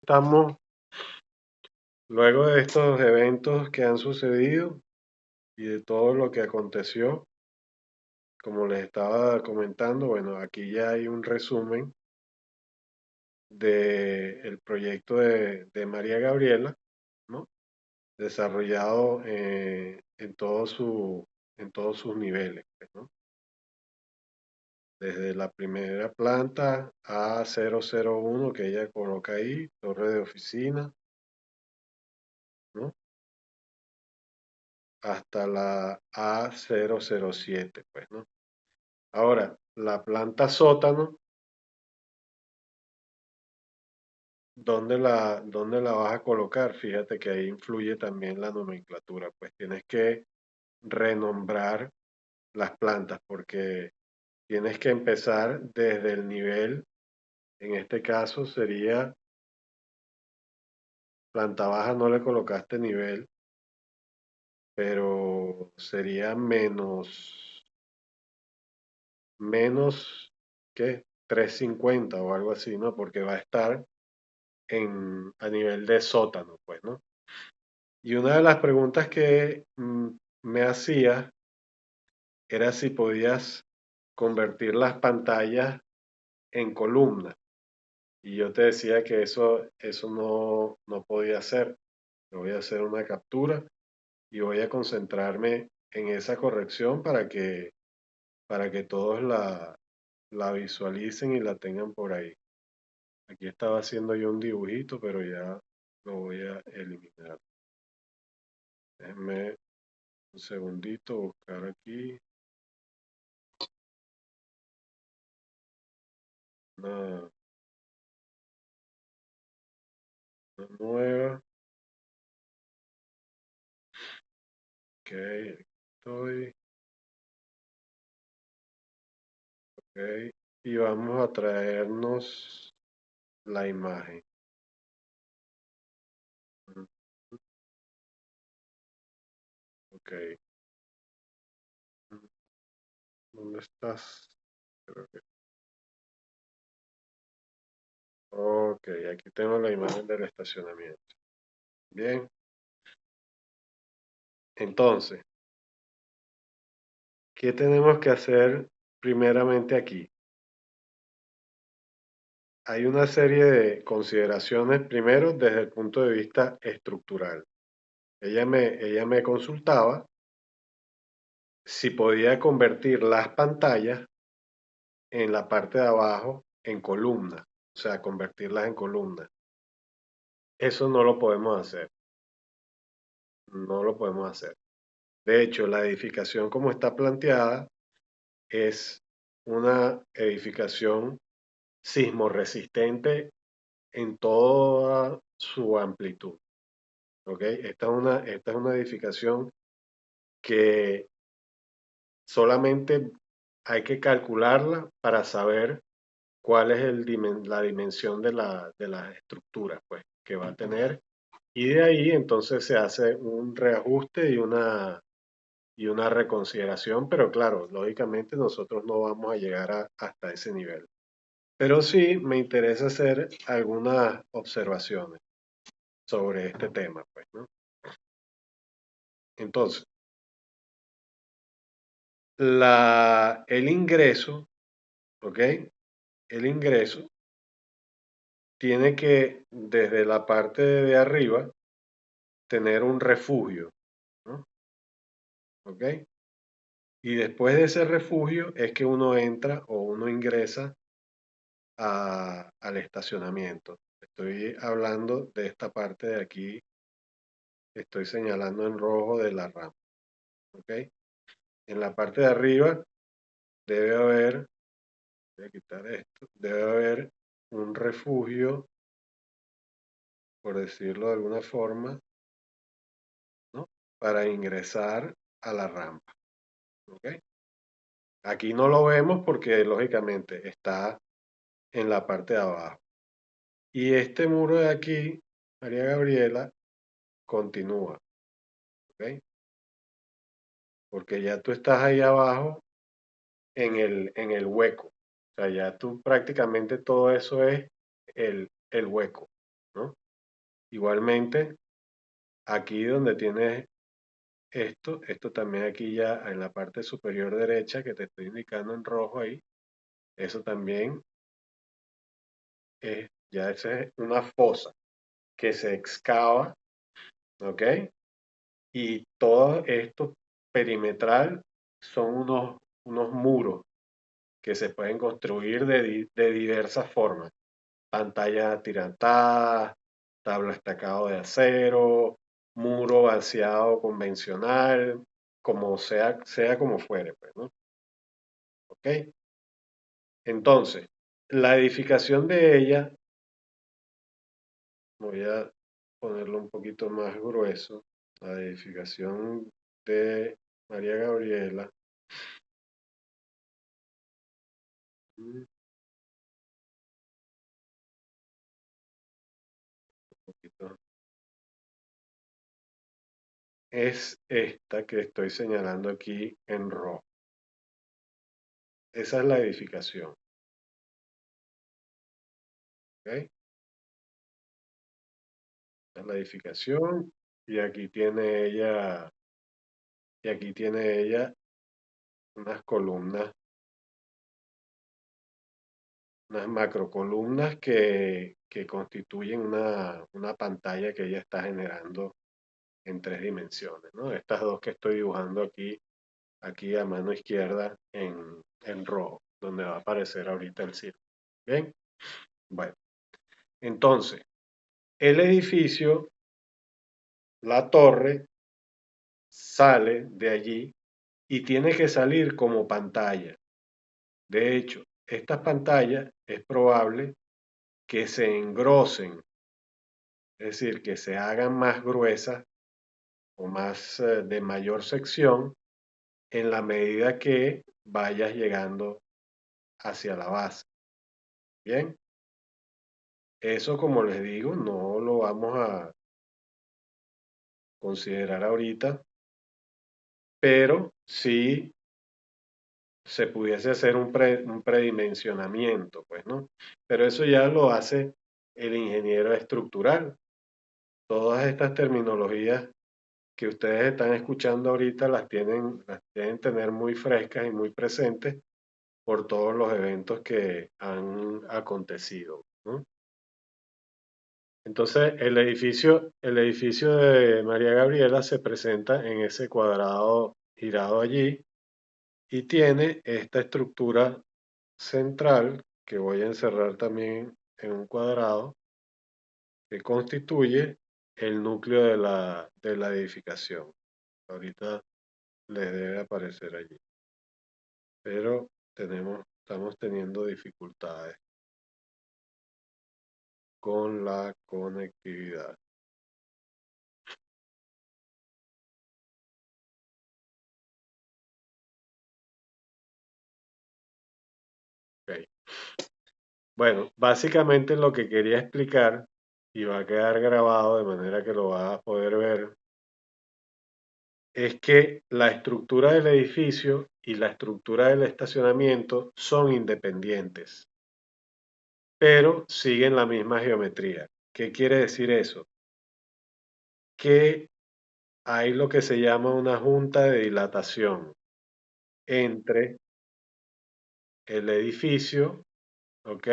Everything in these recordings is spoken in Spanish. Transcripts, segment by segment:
Estamos luego de estos eventos que han sucedido y de todo lo que aconteció, como les estaba comentando, bueno, aquí ya hay un resumen del proyecto de María Gabriela, ¿no? Desarrollado en todos sus niveles, pues, ¿no? Desde la primera planta A001 que ella coloca ahí, torre de oficina, ¿no? Hasta la A007, pues, ¿no? Ahora, la planta sótano, dónde la vas a colocar? Fíjate que ahí influye también la nomenclatura, pues tienes que renombrar las plantas porque tienes que empezar desde el nivel, en este caso sería planta baja, no le colocaste nivel, pero sería menos, ¿qué? 350 o algo así, ¿no? Porque va a estar a nivel de sótano, pues, ¿no? Y una de las preguntas que me hacía era si podías convertir las pantallas en columnas. Y yo te decía que eso no podía hacer. Yo voy a hacer una captura y voy a concentrarme en esa corrección para que todos la visualicen y la tengan por ahí. Aquí estaba haciendo yo un dibujito, pero ya lo voy a eliminar. Déjenme un segundito buscar aquí una, una nueva. Ok, aquí estoy. Ok. Y vamos a traernos la imagen. Mm, Ok. Mm, ¿Dónde estás? Creo que- Ok, aquí tengo la imagen del estacionamiento. Bien. Entonces, ¿qué tenemos que hacer primeramente aquí? Hay una serie de consideraciones, primero desde el punto de vista estructural. Ella me consultaba si podía convertir las pantallas en la parte de abajo en columnas, o sea, convertirlas en columnas. Eso no lo podemos hacer, no lo podemos hacer. De hecho, la edificación como está planteada es una edificación sismo resistente en toda su amplitud. ¿Ok? Esta es una edificación que solamente hay que calcularla para saber cuál es la dimensión de la estructura pues, que va a tener. Y de ahí entonces se hace un reajuste y una reconsideración, pero claro, lógicamente nosotros no vamos a llegar hasta ese nivel. Pero sí me interesa hacer algunas observaciones sobre este tema, pues, ¿no? Entonces, el ingreso, ¿ok? El ingreso tiene que, desde la parte de arriba, tener un refugio, ¿no? ¿Ok? Y después de ese refugio es que uno entra o uno ingresa al estacionamiento. Estoy hablando de esta parte de aquí, estoy señalando en rojo de la rampa, ¿ok? En la parte de arriba debe haber, voy a quitar esto, debe haber un refugio, por decirlo de alguna forma, ¿no? Para ingresar a la rampa, ¿ok? Aquí no lo vemos porque lógicamente está en la parte de abajo. Y este muro de aquí, María Gabriela, continúa, ¿ok? Porque ya tú estás ahí abajo en el hueco. O sea, ya tú prácticamente todo eso es el hueco. ¿no? Igualmente, aquí donde tienes esto también aquí ya en la parte superior derecha que te estoy indicando en rojo ahí, eso también ya esa es una fosa que se excava, ¿ok? Y todo esto perimetral son unos muros que se pueden construir de diversas formas. Pantalla atirantada, tabla estacado de acero, muro vaciado convencional, como sea como fuere, pues, ¿no? ¿Ok? Entonces, la edificación de ella, voy a ponerlo un poquito más grueso, la edificación de María Gabriela, un poquito, es esta que estoy señalando aquí en rojo. Esa es la edificación, ¿ok? Esta es la edificación y aquí tiene ella unas columnas, unas macrocolumnas que constituyen una pantalla que ella está generando en 3 dimensiones, ¿no? Estas dos que estoy dibujando aquí a mano izquierda en rojo, donde va a aparecer ahorita el círculo. ¿Bien? Bueno, entonces, el edificio, la torre, sale de allí y tiene que salir como pantalla. De hecho, estas pantallas es probable que se engrosen, es decir, que se hagan más gruesas o más de mayor sección en la medida que vayas llegando hacia la base. Bien, eso como les digo, no lo vamos a considerar ahorita, pero sí se pudiese hacer un predimensionamiento, pues, ¿no? Pero eso ya lo hace el ingeniero estructural. Todas estas terminologías que ustedes están escuchando ahorita las tienen tener muy frescas y muy presentes por todos los eventos que han acontecido, ¿no? Entonces, el edificio de María Gabriela se presenta en ese cuadrado girado allí y tiene esta estructura central que voy a encerrar también en un cuadrado que constituye el núcleo de la edificación. Ahorita les debe aparecer allí, pero estamos teniendo dificultades con la conectividad. Ok. Bueno, básicamente lo que quería explicar y va a quedar grabado de manera que lo vas a poder ver es que la estructura del edificio y la estructura del estacionamiento son independientes, pero siguen la misma geometría. ¿Qué quiere decir eso? Que hay lo que se llama una junta de dilatación entre el edificio, ¿ok?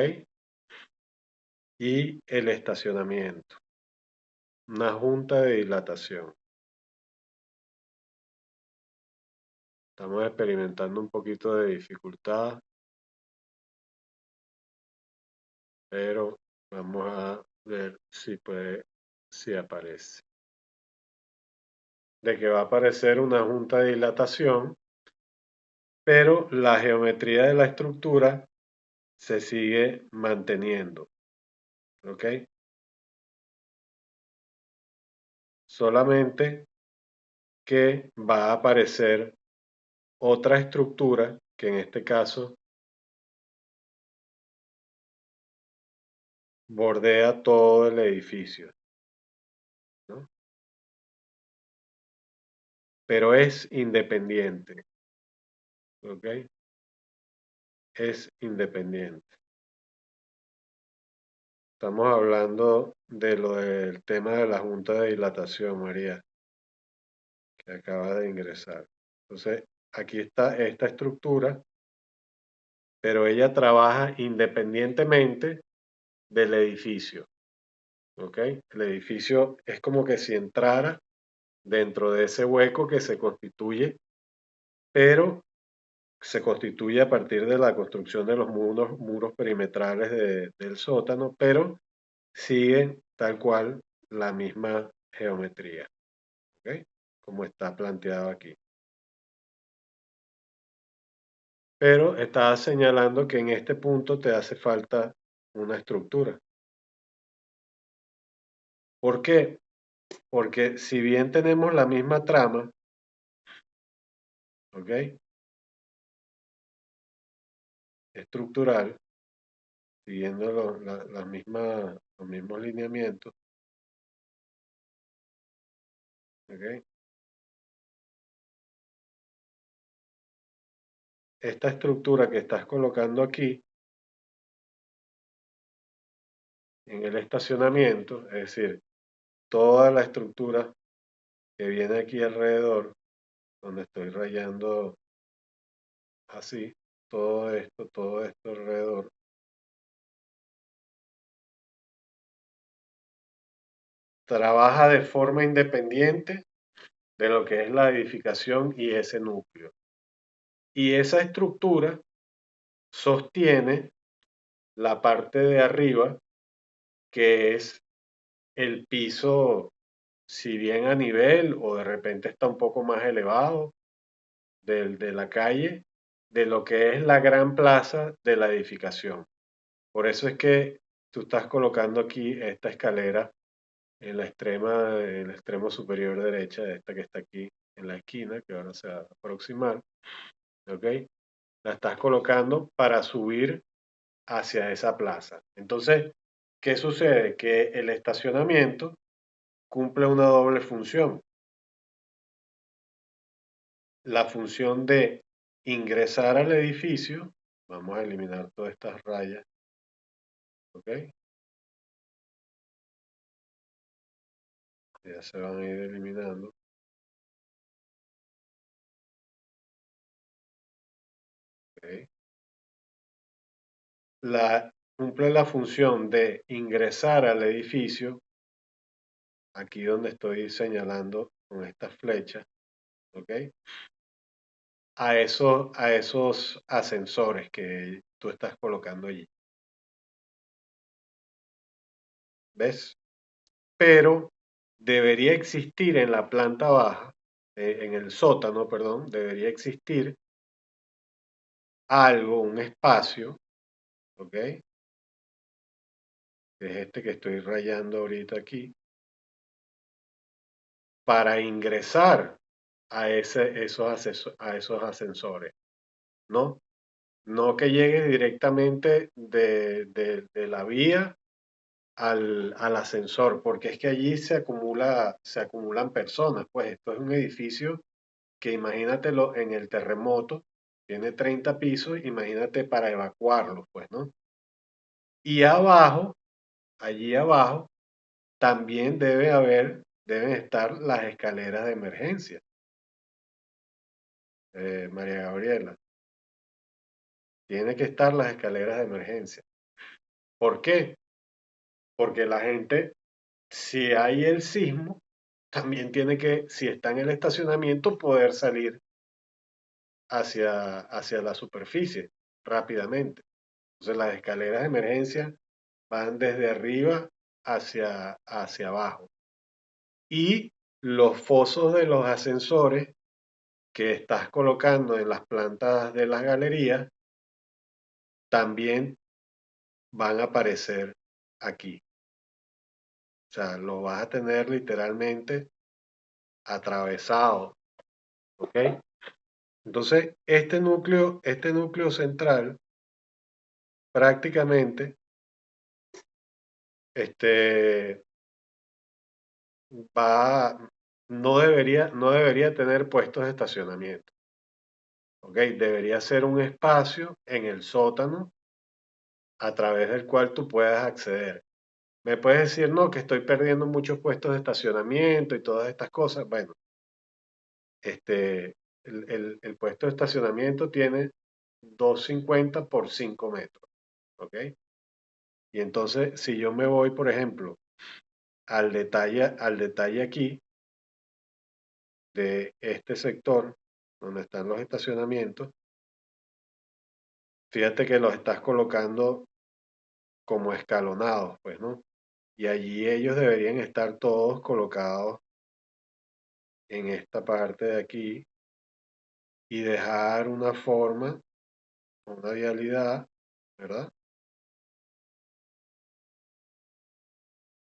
Y el estacionamiento. Una junta de dilatación. Estamos experimentando un poquito de dificultad, pero vamos a ver si aparece. De que va a aparecer una junta de dilatación, pero la geometría de la estructura se sigue manteniendo, ¿ok? Solamente que va a aparecer otra estructura que en este caso bordea todo el edificio, ¿no? Pero es independiente, ¿ok? Es independiente. Estamos hablando de lo del tema de la junta de dilatación, María, que acaba de ingresar. Entonces, aquí está esta estructura, pero ella trabaja independientemente del edificio, ¿ok? El edificio es como que si entrara dentro de ese hueco que se constituye, pero se constituye a partir de la construcción de los muros perimetrales del sótano, pero sigue tal cual la misma geometría, ¿ok? Como está planteado aquí. Pero está señalando que en este punto te hace falta una estructura. ¿Por qué? Porque si bien tenemos la misma trama, ¿ok? Estructural, siguiendo los mismos lineamientos, ¿ok? Esta estructura que estás colocando aquí en el estacionamiento, es decir, toda la estructura que viene aquí alrededor, donde estoy rayando así, todo esto alrededor, trabaja de forma independiente de lo que es la edificación y ese núcleo. Y esa estructura sostiene la parte de arriba, que es el piso, si bien a nivel o de repente está un poco más elevado de la calle, de lo que es la gran plaza de la edificación. Por eso es que tú estás colocando aquí esta escalera en el extremo superior derecha de esta que está aquí en la esquina, que ahora se va a aproximar, ¿ok? La estás colocando para subir hacia esa plaza. Entonces, ¿qué sucede? Que el estacionamiento cumple una doble función. La función de ingresar al edificio, vamos a eliminar todas estas rayas, ¿ok? Ya se van a ir eliminando, ¿ok? Cumple la función de ingresar al edificio, aquí donde estoy señalando con estas flechas, ¿ok? A esos ascensores que tú estás colocando allí. ¿Ves? Pero debería existir en la planta baja, en el sótano, perdón, debería existir algo, un espacio, ¿ok? Que es este que estoy rayando ahorita aquí, para ingresar a esos ascensores, ¿no? No que llegue directamente de la vía al ascensor, porque es que allí se acumulan personas, pues esto es un edificio que imagínatelo en el terremoto, tiene 30 pisos, imagínate para evacuarlo, pues, ¿no? Y abajo, allí abajo, también deben estar las escaleras de emergencia, María Gabriela. Tiene que estar las escaleras de emergencia. ¿Por qué? Porque la gente, si hay el sismo, también tiene que, si está en el estacionamiento, poder salir hacia la superficie rápidamente. Entonces las escaleras de emergencia van desde arriba hacia abajo. Y los fosos de los ascensores que estás colocando en las plantas de las galerías también van a aparecer aquí. O sea, lo vas a tener literalmente atravesado, ¿ok? Entonces, este núcleo central prácticamente este, va, no debería tener puestos de estacionamiento, ¿ok? Debería ser un espacio en el sótano a través del cual tú puedas acceder. Me puedes decir, no, que estoy perdiendo muchos puestos de estacionamiento y todas estas cosas. Bueno, este, el puesto de estacionamiento tiene 250 por 5 metros, ¿ok? Y entonces, si yo me voy, por ejemplo, al detalle aquí de este sector, donde están los estacionamientos, fíjate que los estás colocando como escalonados, pues, ¿no? Y allí ellos deberían estar todos colocados en esta parte de aquí y dejar una forma, una vialidad, ¿verdad?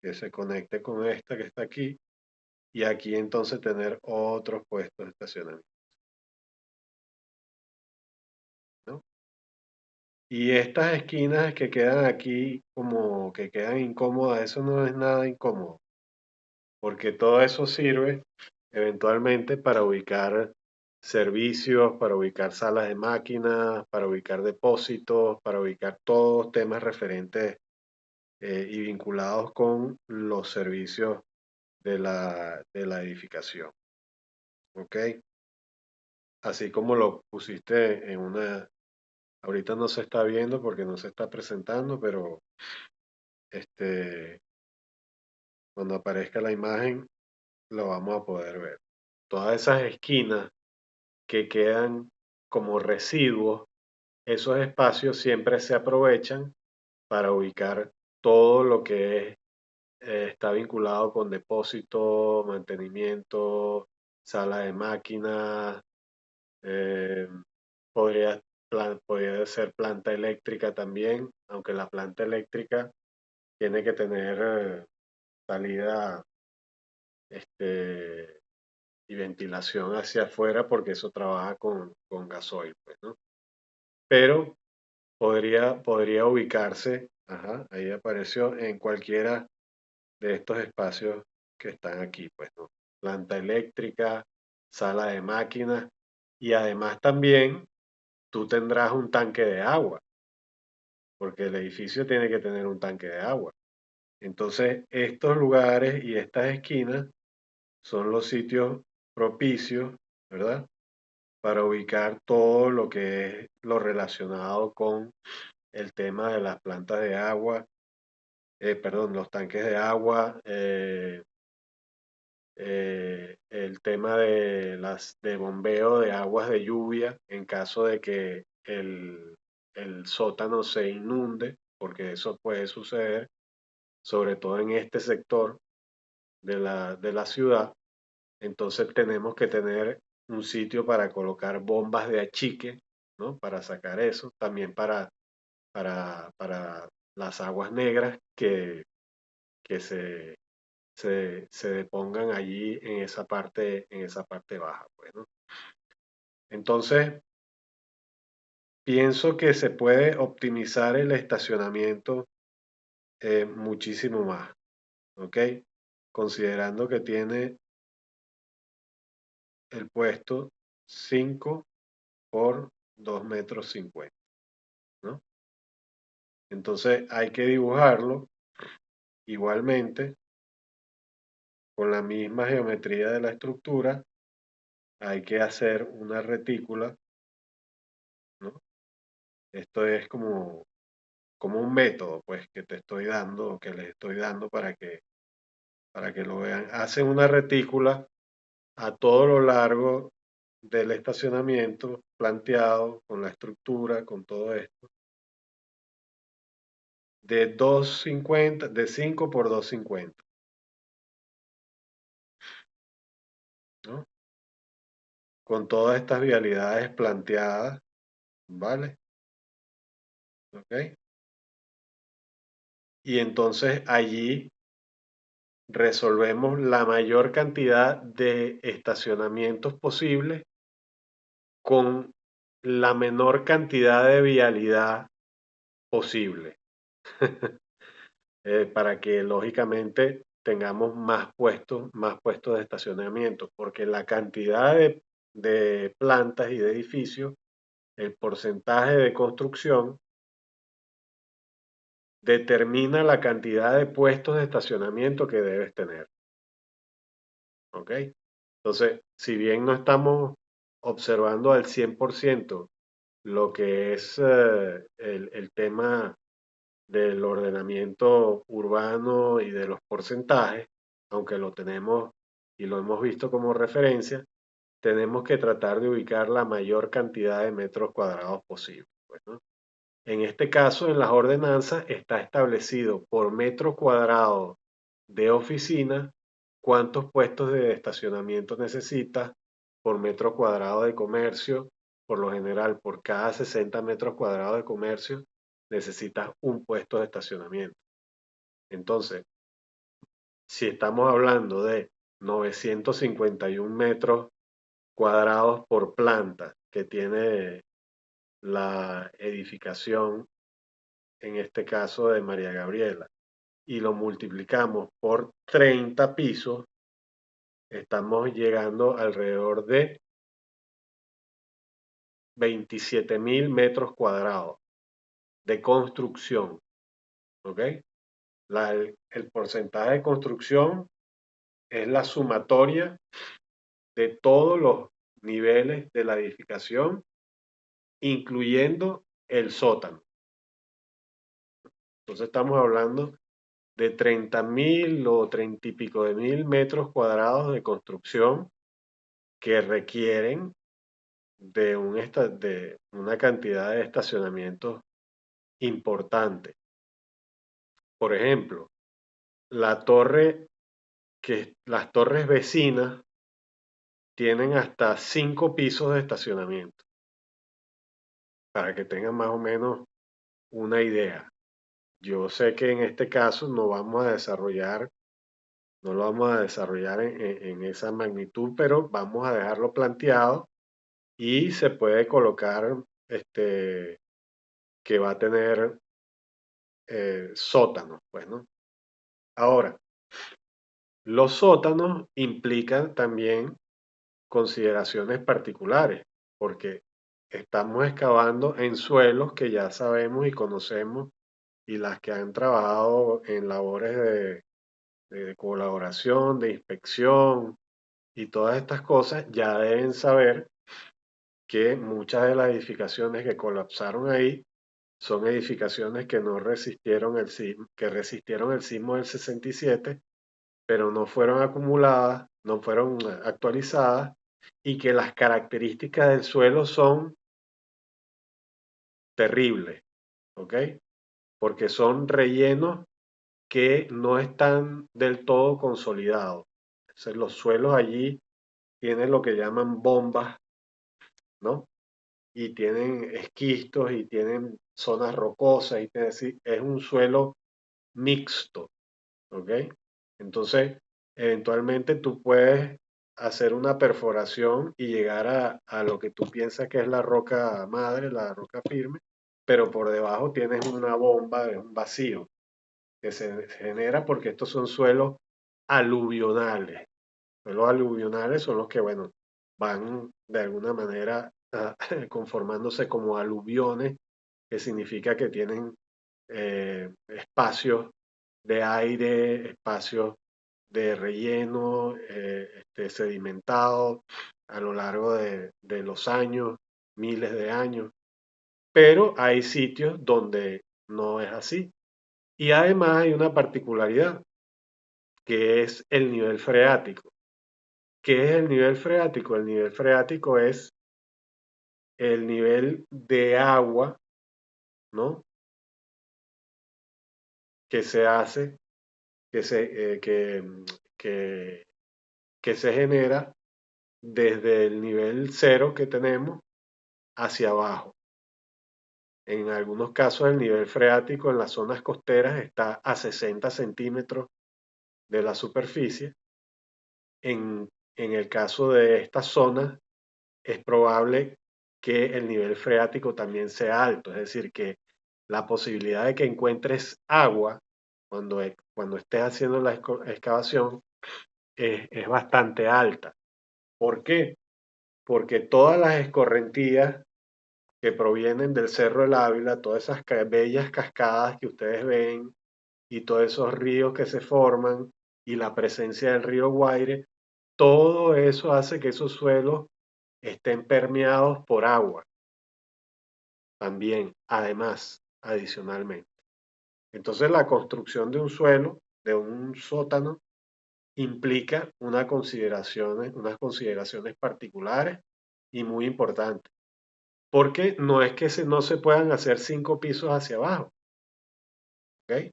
Que se conecte con esta que está aquí y aquí entonces tener otros puestos de estacionamiento, ¿no? Y estas esquinas que quedan aquí como que quedan incómodas, eso no es nada incómodo, porque todo eso sirve eventualmente para ubicar servicios, para ubicar salas de máquinas, para ubicar depósitos, para ubicar todos temas referentes y vinculados con los servicios de la edificación. ¿Ok? Así como lo pusiste en una, ahorita no se está viendo porque no se está presentando, pero este, cuando aparezca la imagen lo vamos a poder ver. Todas esas esquinas que quedan como residuos, esos espacios siempre se aprovechan para ubicar todo lo que es, está vinculado con depósito, mantenimiento, sala de máquinas, eh, podría, podría ser planta eléctrica también, aunque la planta eléctrica tiene que tener salida este, y ventilación hacia afuera porque eso trabaja con gasoil, pues, ¿no? Pero podría ubicarse, ajá, ahí apareció, en cualquiera de estos espacios que están aquí, pues, ¿no? Planta eléctrica, sala de máquinas y además también tú tendrás un tanque de agua, porque el edificio tiene que tener un tanque de agua. Entonces, estos lugares y estas esquinas son los sitios propicios, ¿verdad? Para ubicar todo lo que es lo relacionado con el tema de las plantas de agua, perdón, los tanques de agua, el tema de las de bombeo de aguas de lluvia en caso de que el sótano se inunde, porque eso puede suceder, sobre todo en este sector de la ciudad. Entonces tenemos que tener un sitio para colocar bombas de achique, ¿no? Para sacar eso, también para las aguas negras que se depongan allí en esa parte baja, pues, ¿no? Entonces, pienso que se puede optimizar el estacionamiento muchísimo más, ¿ok? Considerando que tiene el puesto 5 por 2,50 metros, ¿no? Entonces hay que dibujarlo igualmente con la misma geometría de la estructura. Hay que hacer una retícula, ¿no? Esto es como un método, pues, que te estoy dando, que les estoy dando para que lo vean. Hacen una retícula a todo lo largo del estacionamiento planteado con la estructura, con todo esto, de 250, de 5 por 250, ¿no? Con todas estas vialidades planteadas, ¿vale? ¿Ok? Y entonces allí resolvemos la mayor cantidad de estacionamientos posibles con la menor cantidad de vialidad posible, para que lógicamente tengamos más puestos de estacionamiento, porque la cantidad de plantas y de edificios, el porcentaje de construcción determina la cantidad de puestos de estacionamiento que debes tener. ¿Ok? Entonces, si bien no estamos observando al 100% lo que es el tema del ordenamiento urbano y de los porcentajes, aunque lo tenemos y lo hemos visto como referencia, tenemos que tratar de ubicar la mayor cantidad de metros cuadrados posible. Pues, ¿no? En este caso, en las ordenanzas está establecido por metro cuadrado de oficina cuántos puestos de estacionamiento necesitas por metro cuadrado de comercio. Por lo general, por cada 60 metros cuadrados de comercio necesitas un puesto de estacionamiento. Entonces, si estamos hablando de 951 metros cuadrados por planta que tiene la edificación, en este caso de María Gabriela, y lo multiplicamos por 30 pisos, estamos llegando alrededor de 27.000 metros cuadrados de construcción. ¿Ok? El porcentaje de construcción es la sumatoria de todos los niveles de la edificación, incluyendo el sótano. Entonces estamos hablando de 30.000 o 30 y pico de mil metros cuadrados de construcción que requieren de una cantidad de estacionamientos importante. Por ejemplo, la torre, las torres vecinas tienen hasta 5 pisos de estacionamiento, para que tengan más o menos una idea. Yo sé que en este caso no lo vamos a desarrollar en esa magnitud, pero vamos a dejarlo planteado y se puede colocar que va a tener sótanos, pues, ¿no? Ahora, los sótanos implican también consideraciones particulares, porque estamos excavando en suelos que ya sabemos y conocemos y las que han trabajado en labores de colaboración, de inspección y todas estas cosas ya deben saber que muchas de las edificaciones que colapsaron ahí son edificaciones que no resistieron el sismo, que resistieron el sismo del 67, pero no fueron acumuladas, no fueron actualizadas y que las características del suelo son terribles, ¿ok? Porque son rellenos que no están del todo consolidados. Entonces, los suelos allí tienen lo que llaman bombas, ¿no? Y tienen esquistos y tienen zonas rocosas, y es un suelo mixto, ¿ok? Entonces, eventualmente tú puedes hacer una perforación y llegar a lo que tú piensas que es la roca madre, la roca firme, pero por debajo tienes una bomba, un vacío que se genera porque estos son suelos aluvionales. Los aluvionales son los que, bueno, van de alguna manera conformándose como aluviones, que significa que tienen espacios de aire, espacios de relleno, sedimentado a lo largo de los años, miles de años. Pero hay sitios donde no es así. Y además hay una particularidad, que es el nivel freático. ¿Qué es el nivel freático? El nivel freático es el nivel de agua, ¿no? Que se hace, que se, que, que se genera desde el nivel cero que tenemos hacia abajo. En algunos casos el nivel freático en las zonas costeras está a 60 centímetros de la superficie. En el caso de estas zonas es probable que el nivel freático también sea alto, es decir, que la posibilidad de que encuentres agua cuando estés haciendo la excavación es bastante alta. ¿Por qué? Porque todas las escorrentías que provienen del Cerro del Ávila, todas esas bellas cascadas que ustedes ven y todos esos ríos que se forman y la presencia del río Guaire, todo eso hace que esos suelos estén permeados por agua también, además, adicionalmente. Entonces la construcción de un suelo, de un sótano, implica unas consideraciones particulares y muy importantes. Porque no es que no se puedan hacer 5 pisos hacia abajo, ¿ok?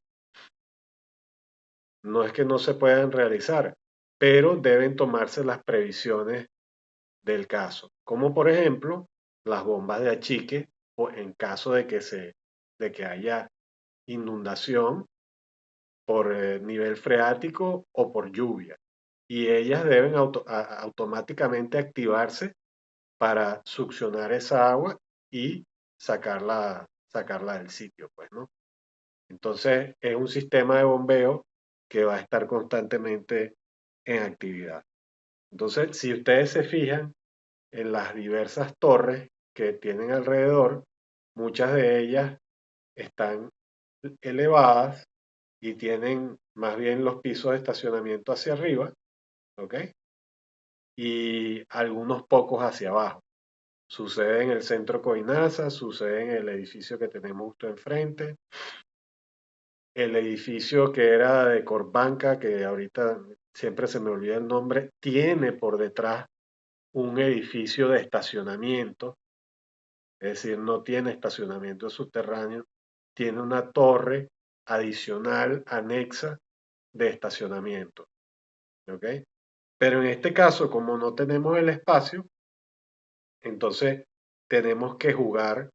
No es que no se puedan realizar, pero deben tomarse las previsiones del caso, como por ejemplo las bombas de achique o en caso de que haya inundación por nivel freático o por lluvia. Y ellas deben automáticamente activarse para succionar esa agua y sacarla del sitio, pues, ¿no? Entonces es un sistema de bombeo que va a estar constantemente en actividad. Entonces, si ustedes se fijan en las diversas torres que tienen alrededor, muchas de ellas están elevadas y tienen más bien los pisos de estacionamiento hacia arriba, ¿ok? Y algunos pocos hacia abajo. Sucede en el centro Coinaza, sucede en el edificio que tenemos justo enfrente, el edificio que era de Corbanca, que ahorita siempre se me olvida el nombre, tiene por detrás un edificio de estacionamiento, es decir, no tiene estacionamiento subterráneo, tiene una torre adicional, anexa, de estacionamiento, ¿ok? Pero en este caso, como no tenemos el espacio, entonces tenemos que jugar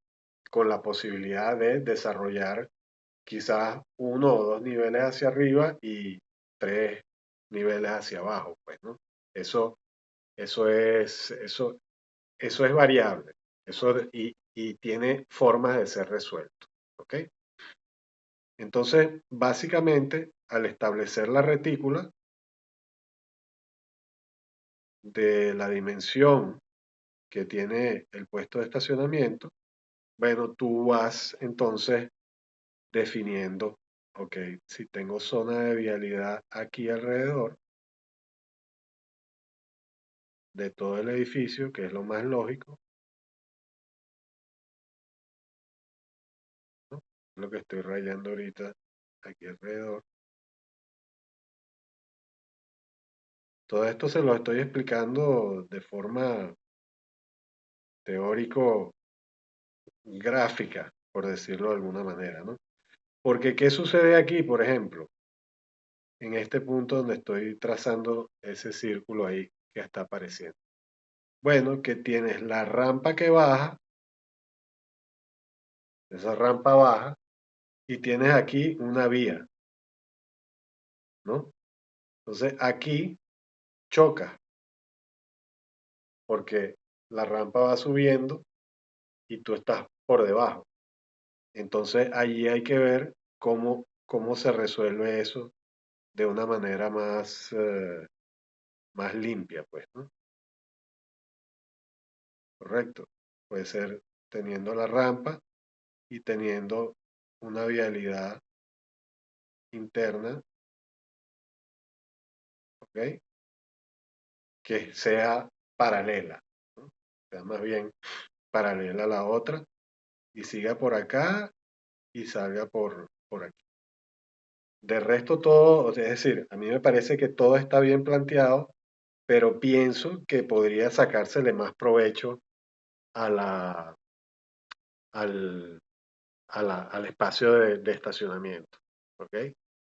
con la posibilidad de desarrollar quizás 1 o 2 niveles hacia arriba y 3 niveles hacia abajo, pues, ¿no? Eso, eso es variable, y tiene formas de ser resuelto, ¿ok? Entonces, básicamente, al establecer la retícula de la dimensión que tiene el puesto de estacionamiento, bueno, tú vas entonces definiendo, ok, si tengo zona de vialidad aquí alrededor de todo el edificio, que es lo más lógico, ¿no? Lo que estoy rayando ahorita aquí alrededor. Todo esto se lo estoy explicando de forma teórico gráfica, por decirlo de alguna manera, ¿no? Porque ¿qué sucede aquí, por ejemplo? En este punto donde estoy trazando ese círculo ahí que está apareciendo. Bueno, que tienes la rampa que baja, esa rampa baja, y tienes aquí una vía, ¿no? Entonces aquí choca, porque la rampa va subiendo y tú estás por debajo. Entonces allí hay que ver cómo se resuelve eso de una manera más limpia, pues, ¿no? Correcto. Puede ser teniendo la rampa y teniendo una vialidad interna, ¿ok? Que sea paralela, ¿no? Sea más bien paralela a la otra y siga por acá y salga por aquí. De resto todo, es decir, a mí me parece que todo está bien planteado, pero pienso que podría sacársele más provecho a la, al, al espacio de estacionamiento, ¿ok?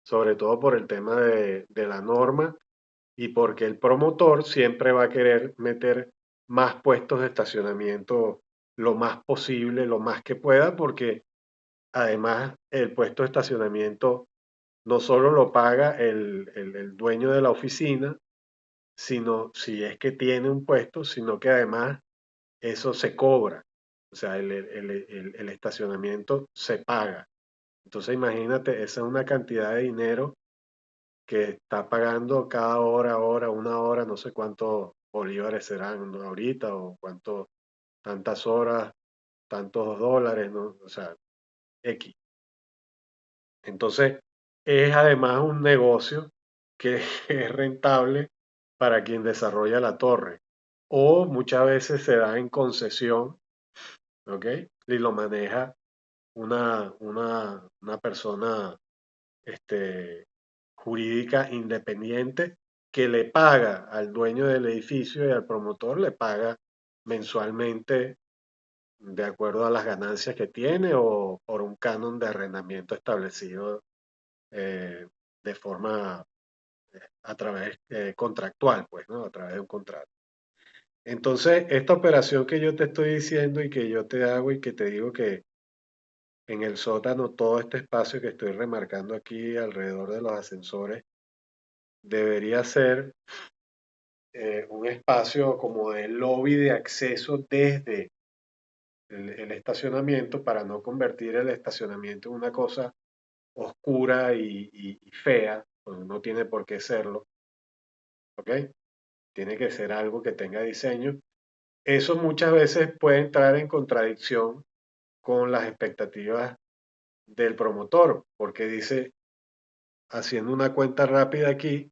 Sobre todo por el tema de la norma y porque el promotor siempre va a querer meter más puestos de estacionamiento lo más posible, lo más que pueda, porque además el puesto de estacionamiento no solo lo paga el dueño de la oficina, sino si es que tiene un puesto, sino que además eso se cobra. O sea, el estacionamiento se paga. Entonces imagínate, esa es una cantidad de dinero que está pagando cada hora, 1 hora, no sé cuántos bolívares serán ahorita o cuánto, tantas horas tantos dólares, ¿no? O sea, X. Entonces, es además un negocio que es rentable para quien desarrolla la torre. O muchas veces se da en concesión, ¿ok? Y lo maneja una persona jurídica independiente que le paga al dueño del edificio y al promotor le paga mensualmente de acuerdo a las ganancias que tiene o por un canon de arrendamiento establecido eh, de forma a través contractual, pues, ¿no? A través de un contrato. Entonces, esta operación que yo te estoy diciendo y que yo te hago y que te digo que en el sótano todo este espacio que estoy remarcando aquí alrededor de los ascensores debería ser un espacio como de lobby de acceso desde el estacionamiento para no convertir el estacionamiento en una cosa oscura y fea, pues no tiene por qué serlo, ¿ok? Tiene que ser algo que tenga diseño. Eso muchas veces puede entrar en contradicción con las expectativas del promotor, porque dice, haciendo una cuenta rápida aquí,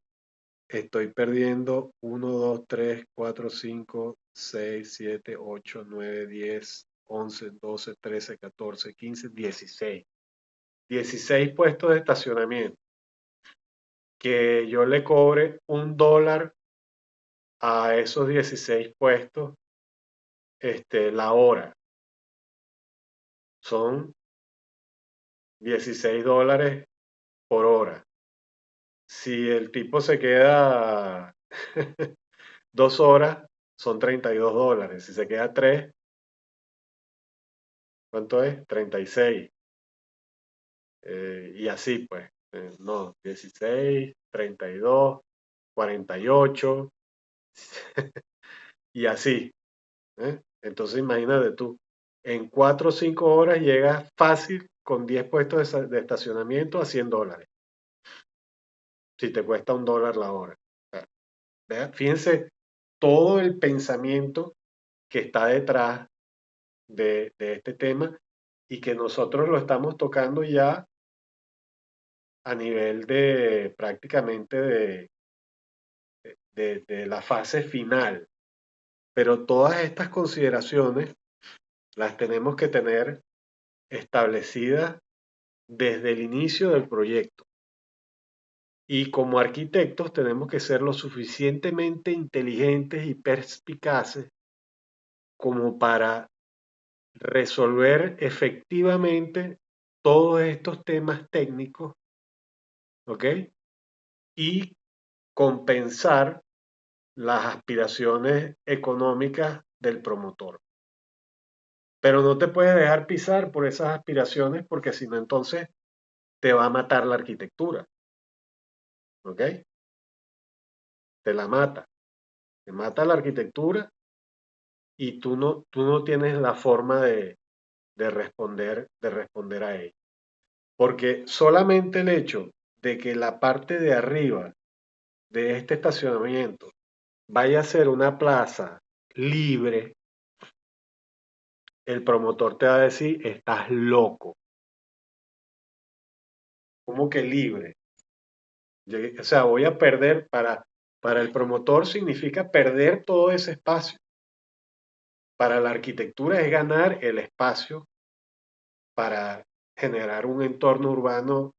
estoy perdiendo 1, 2, 3, 4, 5, 6, 7, 8, 9, 10, 11, 12, 13, 14, 15, 16. 16 puestos de estacionamiento. Que yo le cobre $1 a esos 16 puestos la hora. Son $16 por hora. Si el tipo se queda 2 horas, son $32. Si se queda 3, ¿cuánto es? 36. Y así pues. No, 16, 32, 48 y así. Entonces imagínate tú, en 4 o 5 horas llegas fácil con 10 puestos de estacionamiento a $100, si te cuesta $1 la hora. O sea, fíjense todo el pensamiento que está detrás de este tema y que nosotros lo estamos tocando ya a nivel de prácticamente de la fase final. Pero todas estas consideraciones las tenemos que tener establecidas desde el inicio del proyecto. Y como arquitectos tenemos que ser lo suficientemente inteligentes y perspicaces como para resolver efectivamente todos estos temas técnicos, ¿ok? Y compensar las aspiraciones económicas del promotor. Pero no te puedes dejar pisar por esas aspiraciones porque si no entonces te va a matar la arquitectura, ¿ok? Te la mata. Te mata la arquitectura y tú no tienes la forma de responder a ello. Porque solamente el hecho de que la parte de arriba de este estacionamiento vaya a ser una plaza libre, el promotor te va a decir, estás loco. ¿Cómo que libre? O sea, voy a perder, para el promotor significa perder todo ese espacio. Para la arquitectura es ganar el espacio para generar un entorno urbano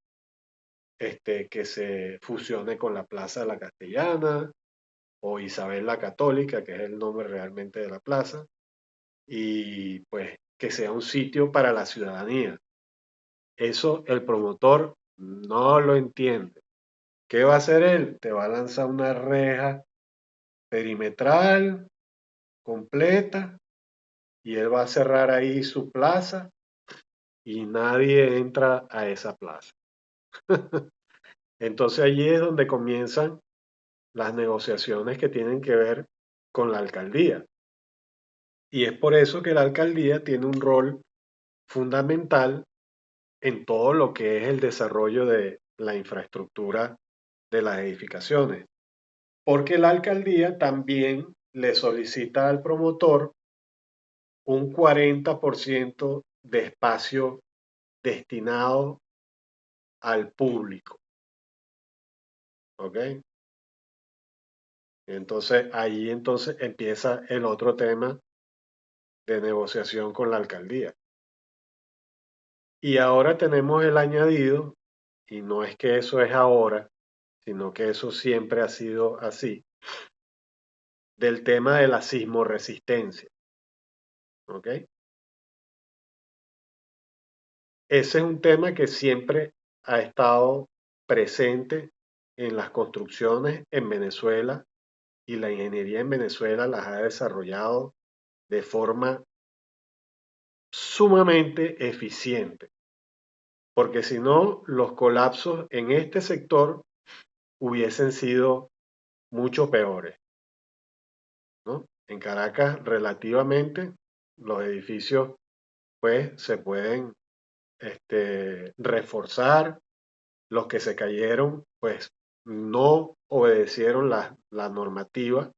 que se fusione con la Plaza de la Castellana o Isabel la Católica, que es el nombre realmente de la plaza, y pues que sea un sitio para la ciudadanía. Eso el promotor no lo entiende. ¿Qué va a hacer él? Te va a lanzar una reja perimetral completa y él va a cerrar ahí su plaza y nadie entra a esa plaza. Entonces allí es donde comienzan las negociaciones que tienen que ver con la alcaldía. Y es por eso que la alcaldía tiene un rol fundamental en todo lo que es el desarrollo de la infraestructura de las edificaciones. Porque la alcaldía también le solicita al promotor un 40% de espacio destinado al público, ¿ok? Entonces ahí entonces empieza el otro tema de negociación con la alcaldía. Y ahora tenemos el añadido, y no es que eso es ahora, sino que eso siempre ha sido así, del tema de la sismoresistencia, ¿ok? Ese es un tema que siempre ha estado presente en las construcciones en Venezuela y la ingeniería en Venezuela las ha desarrollado de forma sumamente eficiente, porque si no, los colapsos en este sector hubiesen sido mucho peores, ¿no? En Caracas, relativamente, los edificios pues se pueden reforzar. Los que se cayeron pues no obedecieron la normativa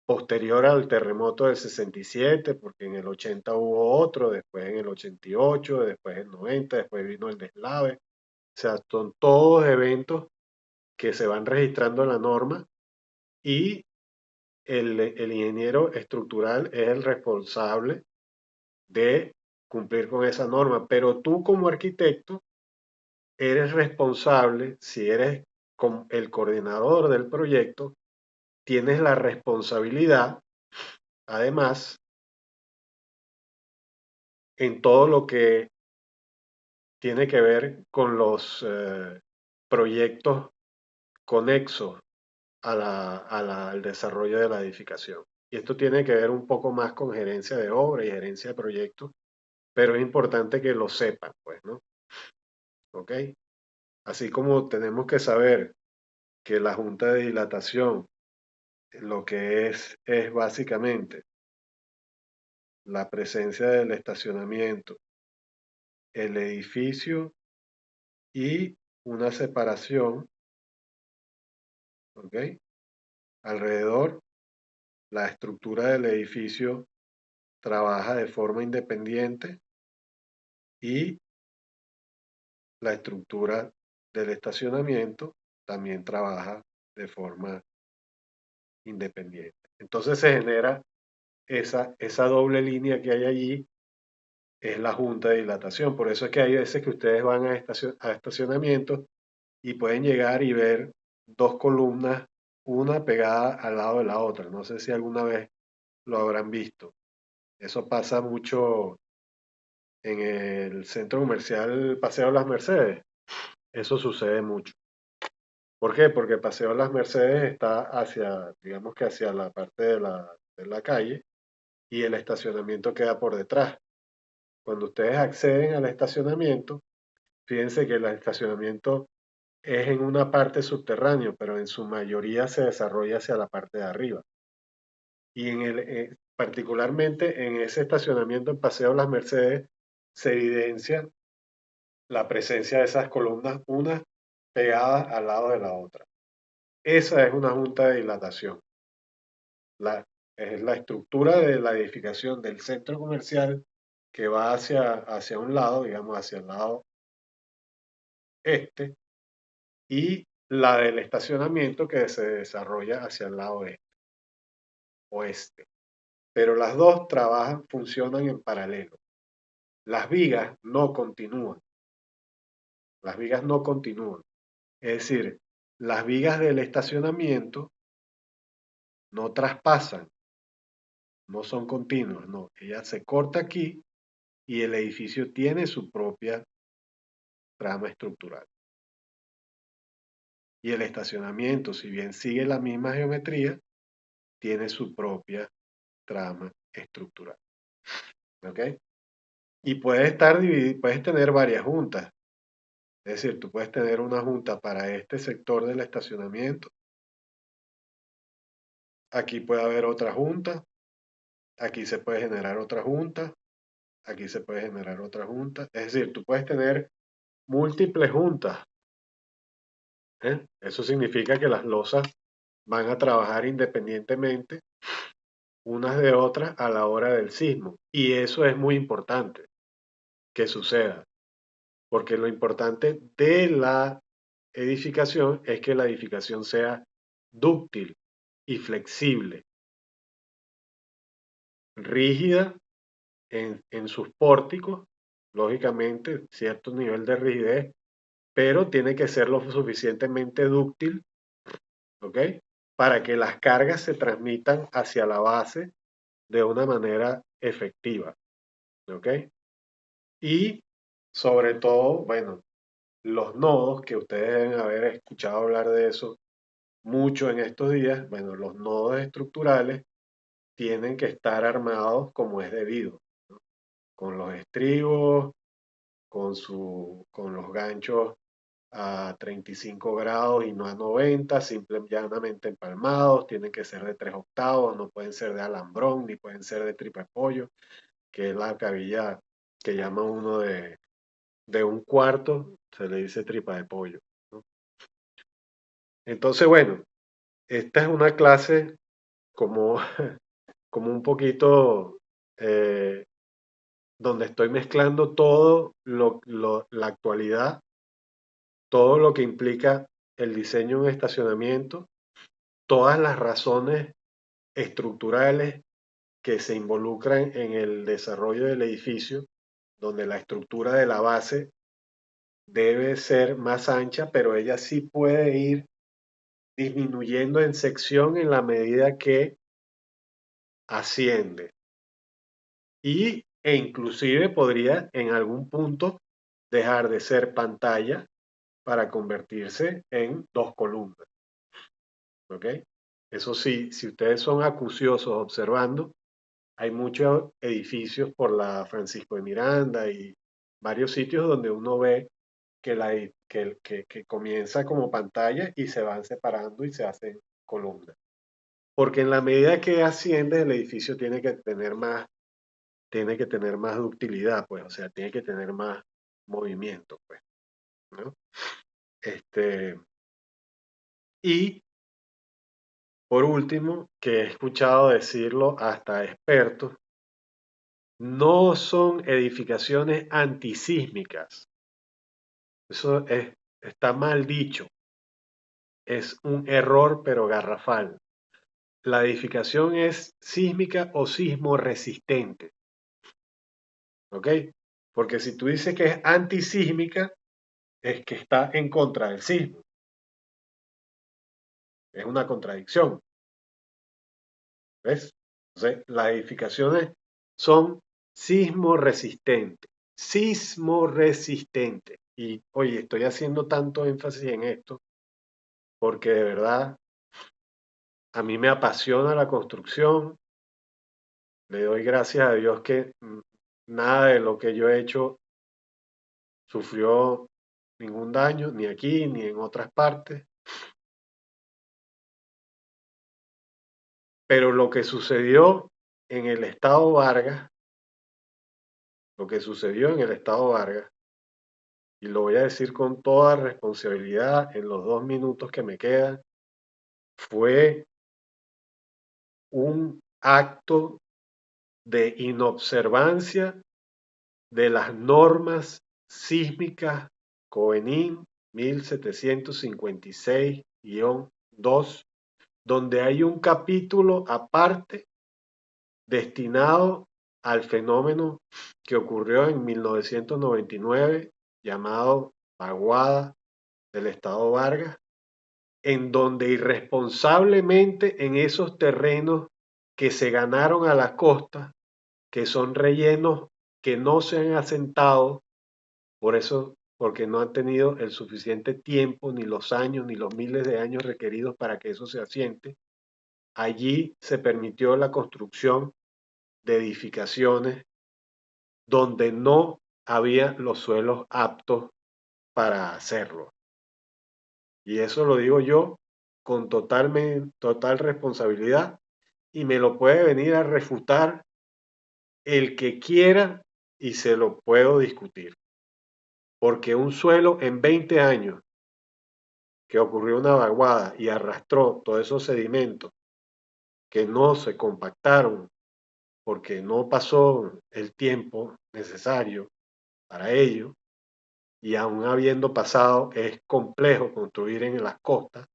posterior al terremoto del 67, porque en el 80 hubo otro, después en el 88, después en el 90, después vino el deslave. O sea, son todos eventos que se van registrando en la norma y el ingeniero estructural es el responsable de cumplir con esa norma. Pero tú como arquitecto eres responsable, si eres el coordinador del proyecto, tienes la responsabilidad, además, en todo lo que tiene que ver con los proyectos conexos al desarrollo de la edificación. Y esto tiene que ver un poco más con gerencia de obra y gerencia de proyectos, pero es importante que lo sepan, pues, ¿no? ¿Ok? Así como tenemos que saber que la junta de dilatación lo que es básicamente la presencia del estacionamiento, el edificio y una separación, ¿ok? Alrededor, la estructura del edificio trabaja de forma independiente y la estructura del estacionamiento también trabaja de forma independiente. Entonces se genera esa doble línea que hay allí, es la junta de dilatación. Por eso es que hay veces que ustedes van a estacionamientos y pueden llegar y ver dos columnas, una pegada al lado de la otra. No sé si alguna vez lo habrán visto. Eso pasa mucho en el centro comercial Paseo Las Mercedes. Eso sucede mucho. ¿Por qué? Porque Paseo Las Mercedes está hacia, digamos que hacia la parte de la calle y el estacionamiento queda por detrás. Cuando ustedes acceden al estacionamiento, fíjense que el estacionamiento es en una parte subterránea, pero en su mayoría se desarrolla hacia la parte de arriba. Y particularmente en ese estacionamiento en Paseo Las Mercedes se evidencia la presencia de esas columnas, una pegada al lado de la otra. Esa es una junta de dilatación. La, es la estructura de la edificación del centro comercial que va hacia un lado, digamos hacia el lado este, y la del estacionamiento que se desarrolla hacia el lado oeste. Pero las dos trabajan, funcionan en paralelo. Las vigas no continúan. Las vigas no continúan. Es decir, las vigas del estacionamiento no traspasan, no son continuas, no. Ella se corta aquí y el edificio tiene su propia trama estructural. Y el estacionamiento, si bien sigue la misma geometría, tiene su propia trama estructural. ¿Ok? Y puede estar dividido, puedes tener varias juntas. Es decir, tú puedes tener una junta para este sector del estacionamiento. Aquí puede haber otra junta. Aquí se puede generar otra junta. Aquí se puede generar otra junta. Es decir, tú puedes tener múltiples juntas. ¿Eh? Eso significa que las losas van a trabajar independientemente unas de otras a la hora del sismo. Y eso es muy importante que suceda, porque lo importante de la edificación es que la edificación sea dúctil y flexible, rígida en sus pórticos, lógicamente, cierto nivel de rigidez, pero tiene que ser lo suficientemente dúctil, ¿ok? Para que las cargas se transmitan hacia la base de una manera efectiva, ¿ok? Y sobre todo, bueno, los nodos, que ustedes deben haber escuchado hablar de eso mucho en estos días, bueno, los nodos estructurales tienen que estar armados como es debido, ¿no? Con los estribos, con los ganchos a 35 grados y no a 90, simple y llanamente empalmados, tienen que ser de 3/8, no pueden ser de alambrón, ni pueden ser de tripa de pollo, que es la cabilla que llama uno de un cuarto, se le dice tripa de pollo, ¿no? Entonces, bueno, esta es una clase como, como un poquito eh, donde estoy mezclando todo la actualidad, todo lo que implica el diseño de un estacionamiento, todas las razones estructurales que se involucran en el desarrollo del edificio, donde la estructura de la base debe ser más ancha, pero ella sí puede ir disminuyendo en sección en la medida que asciende. E inclusive podría en algún punto dejar de ser pantalla para convertirse en dos columnas. ¿Ok? Eso sí, si ustedes son acuciosos observando, hay muchos edificios por la Francisco de Miranda y varios sitios donde uno ve que comienza como pantalla y se van separando y se hacen columnas. Porque en la medida que asciende, el edificio tiene que tener más ductilidad, pues, o sea, tiene que tener más movimiento, pues, ¿no? Este, y por último, que he escuchado decirlo hasta expertos, no son edificaciones antisísmicas. Está mal dicho. Es un error, pero garrafal. La edificación es sísmica o sismo resistente. ¿Ok? Porque si tú dices que es antisísmica, es que está en contra del sismo. Es una contradicción. ¿Ves? Entonces, las edificaciones son sismo resistentes. Sismo resistente. Y oye, estoy haciendo tanto énfasis en esto porque de verdad a mí me apasiona la construcción. Le doy gracias a Dios que nada de lo que yo he hecho sufrió ningún daño, ni aquí ni en otras partes. Pero lo que sucedió en el estado Vargas, lo que sucedió en el estado Vargas, y lo voy a decir con toda responsabilidad en los 2 minutos que me quedan, fue un acto de inobservancia de las normas sísmicas COENIN 1756-2, donde hay un capítulo aparte destinado al fenómeno que ocurrió en 1999 llamado vaguada del estado Vargas, en donde irresponsablemente en esos terrenos que se ganaron a la costa, que son rellenos que no se han asentado, por eso, porque no han tenido el suficiente tiempo, ni los años, ni los miles de años requeridos para que eso se asiente, allí se permitió la construcción de edificaciones donde no había los suelos aptos para hacerlo. Y eso lo digo yo con total responsabilidad y me lo puede venir a refutar el que quiera y se lo puedo discutir. Porque un suelo en 20 años que ocurrió una vaguada y arrastró todos esos sedimentos que no se compactaron porque no pasó el tiempo necesario para ello, y aún habiendo pasado, es complejo construir en las costas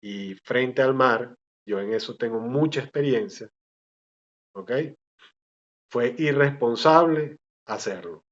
y frente al mar. Yo en eso tengo mucha experiencia, ¿ok? Fue irresponsable hacerlo.